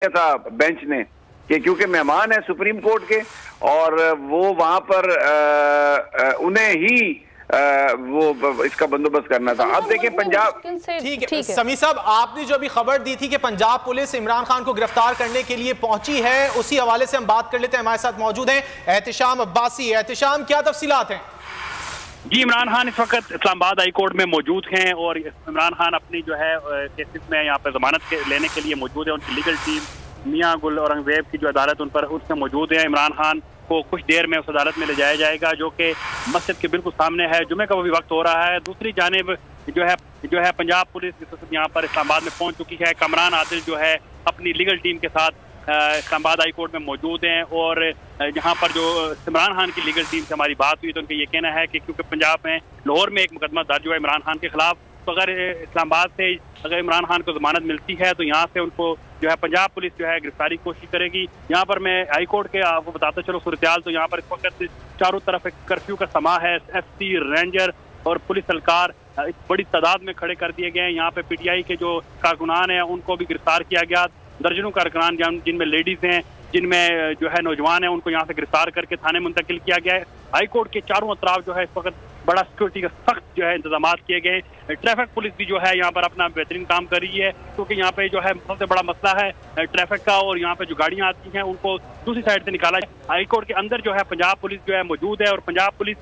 था बेंच ने कि क्योंकि मेहमान है सुप्रीम कोर्ट के और वो वहां पर उन्हें ही वो इसका बंदोबस्त करना था। अब देखिए पंजाब, ठीक है समी साहब, आपने जो अभी खबर दी थी कि पंजाब पुलिस इमरान खान को गिरफ्तार करने के लिए पहुंची है, उसी हवाले से हम बात कर लेते हैं। हमारे साथ मौजूद हैं एहतिशाम अब्बासी। एहतिशाम, क्या तफसीलात हैं? जी, इमरान खान इस वक्त इस्लामाबाद हाई कोर्ट में मौजूद हैं और इमरान खान अपनी जो है केसेस में यहाँ पर जमानत लेने के लिए मौजूद है। उनकी लीगल टीम मियां गुल औरंगजेब की जो अदालत उन पर उसमें मौजूद है। इमरान खान को कुछ देर में उस अदालत में ले जाया जाएगा जो कि मस्जिद के बिल्कुल सामने है। जुमे का वो भी वक्त हो रहा है। दूसरी जानिब जो है पंजाब पुलिस यहाँ पर इस्लामाबाद में पहुँच चुकी है। कामरान आदिल जो है अपनी लीगल टीम के साथ इस्लामाबाद हाई कोर्ट में मौजूद हैं और यहाँ पर जो इमरान खान की लीगल टीम से हमारी बात हुई तो उनका ये कहना है कि क्योंकि पंजाब में लाहौर में एक मुकदमा दर्ज हुआ है इमरान खान के खिलाफ, तो अगर इस्लामाबाद से अगर इमरान खान को जमानत मिलती है तो यहाँ से उनको जो है पंजाब पुलिस जो है गिरफ्तारी की कोशिश करेगी। यहाँ पर मैं हाई कोर्ट के आपको बताता चलो सूरत-ए-हाल, तो यहाँ पर इस वक्त चारों तरफ एक कर्फ्यू का समा है। एसपी, रेंजर और पुलिस एहलकार बड़ी तादाद में खड़े कर दिए गए हैं। यहाँ पे पीटीआई के जो कारकुनान हैं उनको भी गिरफ्तार किया गया। दर्जनों कारकुनान जिनमें लेडीज हैं, जिनमें जो है नौजवान हैं, उनको यहाँ से गिरफ्तार करके थाने मुंतकिल किया गया है। हाई कोर्ट के चारों अतराफ जो है इस वक्त बड़ा सिक्योरिटी का सख्त जो है इंतजाम किए गए। ट्रैफिक पुलिस भी जो है यहाँ पर अपना बेहतरीन काम कर रही है क्योंकि यहाँ पे जो है सबसे बड़ा मसला है ट्रैफिक का और यहाँ पे जो गाड़ियाँ आती हैं उनको दूसरी साइड से निकाला है। हाई कोर्ट के अंदर जो है पंजाब पुलिस जो है मौजूद है और पंजाब पुलिस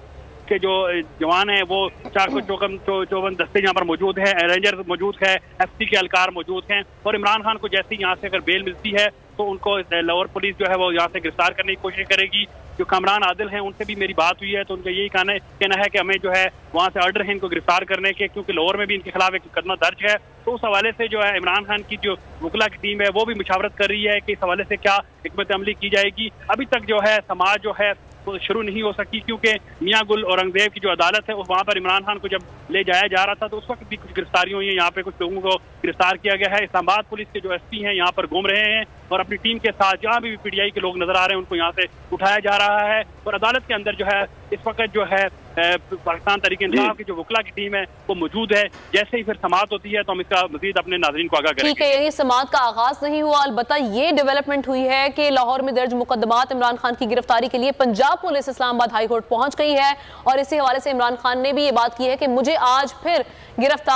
के जो जवान हैं वो 454 दस्ते यहाँ पर मौजूद हैं, रेंजर मौजूद है, एसपी के एहलकार मौजूद हैं और इमरान खान को जैसे ही यहाँ से अगर बेल मिलती है तो उनको लाहौर पुलिस जो है वो यहाँ से गिरफ्तार करने की कोशिश करेगी। जो कामरान आदिल हैं उनसे भी मेरी बात हुई है तो उनका यही कहना है कि हमें जो है वहाँ से ऑर्डर है इनको गिरफ्तार करने के, क्योंकि लाहौर में भी इनके खिलाफ एक मुकदमा दर्ज है। तो उस हवाले से जो है इमरान खान की जो वकला की टीम है वो भी मुशावरत कर रही है कि इस हवाले से क्या हिकमत अमली की जाएगी। अभी तक जो है समाज जो है वो शुरू नहीं हो सकी क्योंकि मियां गुल औरंगजेब की जो अदालत है वहाँ पर इमरान खान को जब ले जाया जा रहा था तो उस वक्त भी कुछ गिरफ्तारियां हुई हैं। यहाँ पे कुछ लोगों को गिरफ्तार किया गया है। इस्लामाबाद पुलिस के जो एसपी हैं यहाँ पर घूम रहे हैं और अपनी टीम के साथ जहाँ भी पीटीआई के लोग नजर आ रहे हैं उनको यहाँ से उठाया जा रहा है और अदालत के अंदर जो है इस वक्त जो है पाकिस्तान तहरीक इंसाफ की जो वकला की टीम है वो मौजूद है। जैसे ही फिर समाअत होती है तो हम इसका मजीद अपने नाज़रीन को आगाह करेंगे। ठीक है, यानी समाअत का आगाज नहीं हुआ, अलबत्ता ये डेवलपमेंट हुई है कि लाहौर में दर्ज मुकदमात इमरान खान की गिरफ्तारी के लिए Punjab police Islamabad high court पहुंच गई है और इसी हवाले से इमरान खान ने भी ये बात की है कि मुझे आज फिर गिरफ्तार